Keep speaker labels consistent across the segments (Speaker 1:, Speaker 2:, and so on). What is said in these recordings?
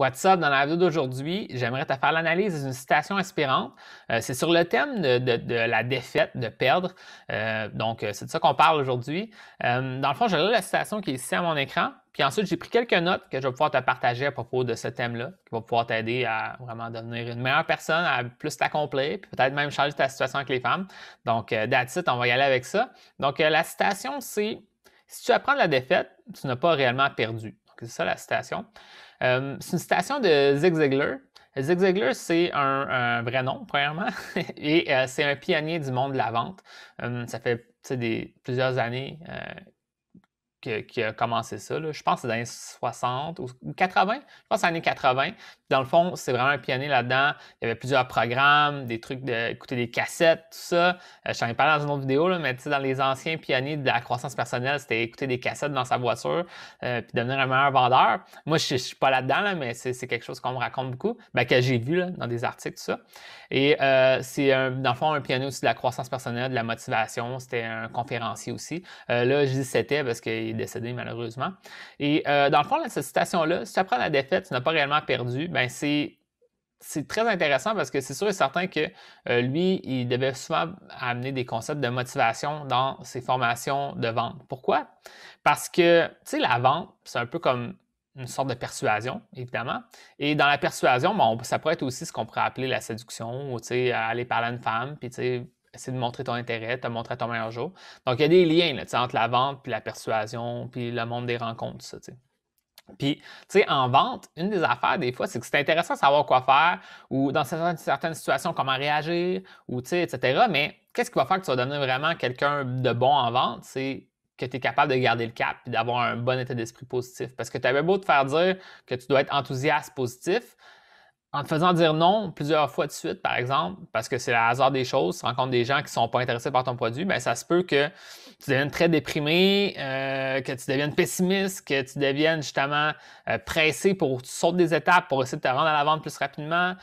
Speaker 1: What's up? Dans la vidéo d'aujourd'hui, j'aimerais te faire l'analyse d'une citation inspirante. C'est sur le thème de la défaite, de perdre. C'est de ça qu'on parle aujourd'hui. Dans le fond, j'ai là la citation qui est ici à mon écran. Puis ensuite, j'ai pris quelques notes que je vais pouvoir te partager à propos de ce thème-là, qui va pouvoir t'aider à vraiment devenir une meilleure personne, à plus t'accomplir, puis peut-être même changer ta situation avec les femmes. That's it, on va y aller avec ça. La citation, c'est si tu apprends de la défaite, tu n'as pas réellement perdu. Donc, c'est ça la citation. C'est une citation de Zig Ziglar. Zig Ziglar, c'est un vrai nom, premièrement, et c'est un pionnier du monde de la vente. Ça fait plusieurs années qui a commencé ça. Là. Je pense que c'est dans les 60 ou 80. Je pense que c'est les années 80. Dans le fond, c'est vraiment un pionnier là-dedans. Il y avait plusieurs programmes, des trucs d'écouter des cassettes, tout ça. Je t'en ai parlé dans une autre vidéo, là, mais dans les anciens pionniers de la croissance personnelle, c'était écouter des cassettes dans sa voiture puis devenir un meilleur vendeur. Moi, je ne suis pas là-dedans, là, mais c'est quelque chose qu'on me raconte beaucoup, que j'ai vu là, dans des articles, tout ça. Et dans le fond, un pionnier aussi de la croissance personnelle, de la motivation. C'était un conférencier aussi. Là, je dis c'était parce qu'il est décédé malheureusement. Et dans le fond, là, cette citation-là, si tu apprends la défaite, tu n'as pas réellement perdu, ben c'est très intéressant parce que c'est sûr et certain que lui, il devait souvent amener des concepts de motivation dans ses formations de vente. Pourquoi? Parce que, tu sais, la vente, c'est un peu comme une sorte de persuasion, évidemment. Et dans la persuasion, bon, ça pourrait être aussi ce qu'on pourrait appeler la séduction, ou tu sais, aller parler à une femme, puis tu sais, essayer de montrer ton intérêt, te montrer à ton meilleur jour. Donc, il y a des liens là, entre la vente, puis la persuasion, puis le monde des rencontres, tout ça, tu sais. Puis, tu sais, en vente, une des affaires, des fois, c'est que c'est intéressant de savoir quoi faire ou dans certaines situations, comment réagir ou, tu sais, etc. Mais qu'est-ce qui va faire que tu vas devenir vraiment quelqu'un de bon en vente? C'est que tu es capable de garder le cap et d'avoir un bon état d'esprit positif. Parce que tu avais beau te faire dire que tu dois être enthousiaste, positif, en te faisant dire non plusieurs fois de suite, par exemple, parce que c'est le hasard des choses, tu rencontres des gens qui ne sont pas intéressés par ton produit, bien, ça se peut que tu deviennes très déprimé, que tu deviennes pessimiste, que tu deviennes justement pressé pour tu sautes des étapes pour essayer de te rendre à la vente plus rapidement,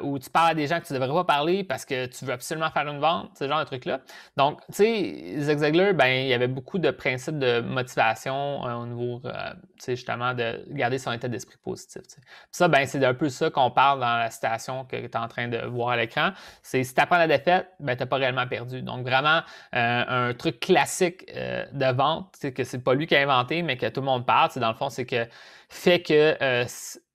Speaker 1: ou tu parles à des gens que tu ne devrais pas parler parce que tu veux absolument faire une vente, ce genre de trucs-là. Donc, tu sais, Zig Ziglar, ben, il y avait beaucoup de principes de motivation au niveau, tu sais, justement, de garder son état d'esprit positif. Puis ça, ben, c'est un peu ça qu'on parle dans la citation que tu es en train de voir à l'écran. C'est si tu apprends la défaite, ben, tu n'as pas réellement perdu. Donc, vraiment, un truc classique de vente, c'est que c'est pas lui qui a inventé, mais que tout le monde parle. Dans le fond, c'est que fait que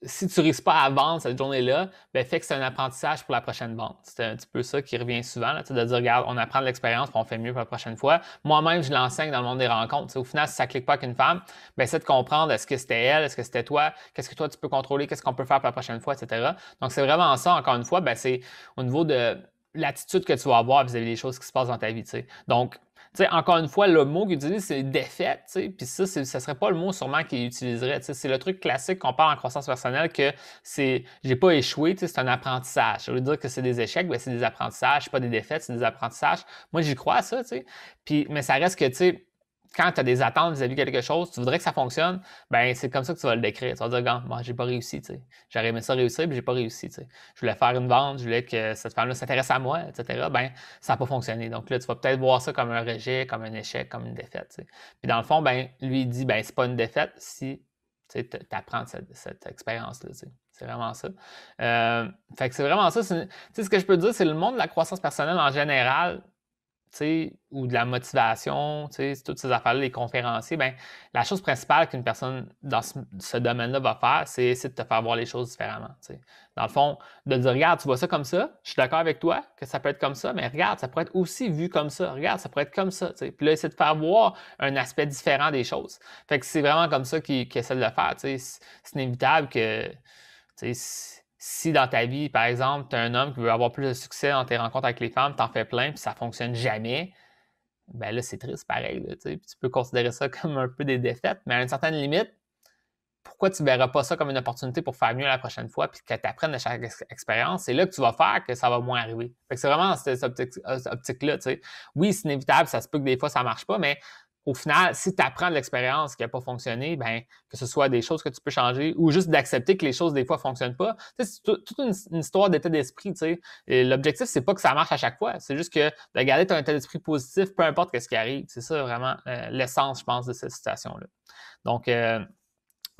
Speaker 1: si tu ne réussis pas à vendre cette journée-là, ben, fait que c'est un apprentissage pour la prochaine vente. C'est un petit peu ça qui revient souvent, là, de dire, regarde, on apprend de l'expérience puis on fait mieux pour la prochaine fois. Moi-même, je l'enseigne dans le monde des rencontres. Au final, si ça ne clique pas avec une femme, ben, c'est de comprendre est-ce que c'était elle, est-ce que c'était toi, qu'est-ce que toi tu peux contrôler, qu'est-ce qu'on peut faire pour la prochaine fois, etc. Donc, c'est vraiment ça, encore une fois, ben, c'est au niveau de l'attitude que tu vas avoir vis-à-vis des choses qui se passent dans ta vie. T'sais. Donc, encore une fois, le mot qu'il utilise, c'est défaite. Puis ça, ce ne serait pas le mot sûrement qu'il utiliserait. C'est le truc classique qu'on parle en croissance personnelle que c'est j'ai pas échoué, c'est un apprentissage. Au lieu de dire que c'est des échecs, ben, c'est des apprentissages, c'est pas des défaites, c'est des apprentissages. Moi, j'y crois à ça. Mais ça reste que, tu sais, quand tu as des attentes vis-à-vis de quelque chose, tu voudrais que ça fonctionne, ben c'est comme ça que tu vas le décrire. Tu vas dire, regarde, moi, j'ai pas réussi, tu sais. J'aurais aimé ça réussir, mais j'ai pas réussi, tu sais. Je voulais faire une vente, je voulais que cette femme-là s'intéresse à moi, etc. Ben, ça n'a pas fonctionné. Donc là, tu vas peut-être voir ça comme un rejet, comme un échec, comme une défaite, tu sais. Puis dans le fond, ben, lui, il dit, ben, c'est pas une défaite si tu apprends cette expérience-là, tu sais. C'est vraiment ça. Fait que c'est vraiment ça. Tu sais, ce que je peux dire, c'est le monde de la croissance personnelle en général, ou de la motivation, toutes ces affaires-là, les conférenciers, ben, la chose principale qu'une personne dans ce domaine-là va faire, c'est essayer de te faire voir les choses différemment. T'sais. Dans le fond, de dire, regarde, tu vois ça comme ça, je suis d'accord avec toi que ça peut être comme ça, mais regarde, ça pourrait être aussi vu comme ça, regarde, ça pourrait être comme ça. T'sais. Puis là, essayer de faire voir un aspect différent des choses. Fait que c'est vraiment comme ça qu'ils essaient de le faire. C'est inévitable que si dans ta vie, par exemple, tu es un homme qui veut avoir plus de succès dans tes rencontres avec les femmes, tu en fais plein, puis ça ne fonctionne jamais, ben là, c'est triste pareil. Là, puis tu peux considérer ça comme un peu des défaites, mais à une certaine limite, pourquoi tu ne verras pas ça comme une opportunité pour faire mieux la prochaine fois, puis que tu apprennes de chaque expérience? C'est là que tu vas faire que ça va moins arriver. Fait que c'est vraiment dans cette optique-là. Oui, c'est inévitable, ça se peut que des fois, ça ne marche pas, mais au final, si tu apprends de l'expérience qui n'a pas fonctionné, ben, que ce soit des choses que tu peux changer ou juste d'accepter que les choses, des fois, ne fonctionnent pas. C'est toute une histoire d'état d'esprit. L'objectif, c'est pas que ça marche à chaque fois. C'est juste que de garder ton état d'esprit positif, peu importe ce qui arrive. C'est ça vraiment l'essence, je pense, de cette situation-là. Donc,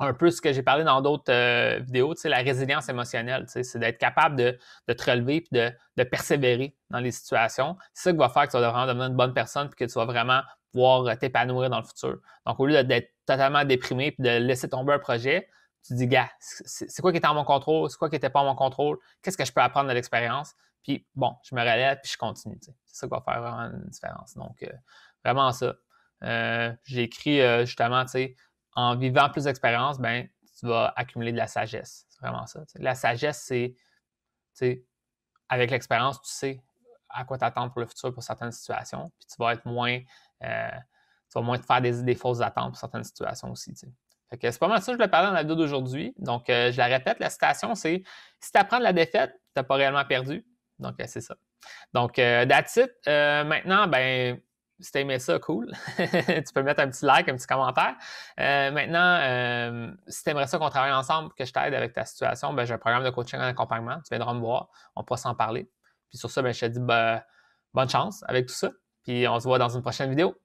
Speaker 1: un peu ce que j'ai parlé dans d'autres vidéos, tu sais, la résilience émotionnelle, tu sais, c'est d'être capable de te relever et de persévérer dans les situations. C'est ça qui va faire que tu vas vraiment devenir une bonne personne et que tu vas vraiment pouvoir t'épanouir dans le futur. Donc, au lieu d'être totalement déprimé et de laisser tomber un projet, tu te dis, gars, c'est quoi qui était en mon contrôle? C'est quoi qui n'était pas en mon contrôle? Qu'est-ce que je peux apprendre de l'expérience? Puis, bon, je me relève puis je continue. Tu sais. C'est ça qui va faire vraiment une différence. Donc, vraiment ça. J'ai écrit justement, tu sais, en vivant plus d'expérience, ben, tu vas accumuler de la sagesse. C'est vraiment ça. T'sais. La sagesse, c'est, avec l'expérience, tu sais à quoi t'attendre pour le futur pour certaines situations. Puis tu vas être moins, tu vas moins te faire des fausses attentes pour certaines situations aussi. T'sais. Fait que c'est pas mal ça que je voulais parler dans la vidéo d'aujourd'hui. Donc, je la répète, la citation, c'est si tu apprends de la défaite, tu n'as pas réellement perdu. Donc, c'est ça. Donc, that's it. Maintenant, ben, si tu aimé ça, cool. Tu peux mettre un petit like, un petit commentaire. Maintenant, si tu aimerais ça qu'on travaille ensemble, que je t'aide avec ta situation, ben, j'ai un programme de coaching en accompagnement. Tu viendras me voir. On pourra s'en parler. Puis sur ça, ben, je te dis bonne chance avec tout ça. Puis on se voit dans une prochaine vidéo.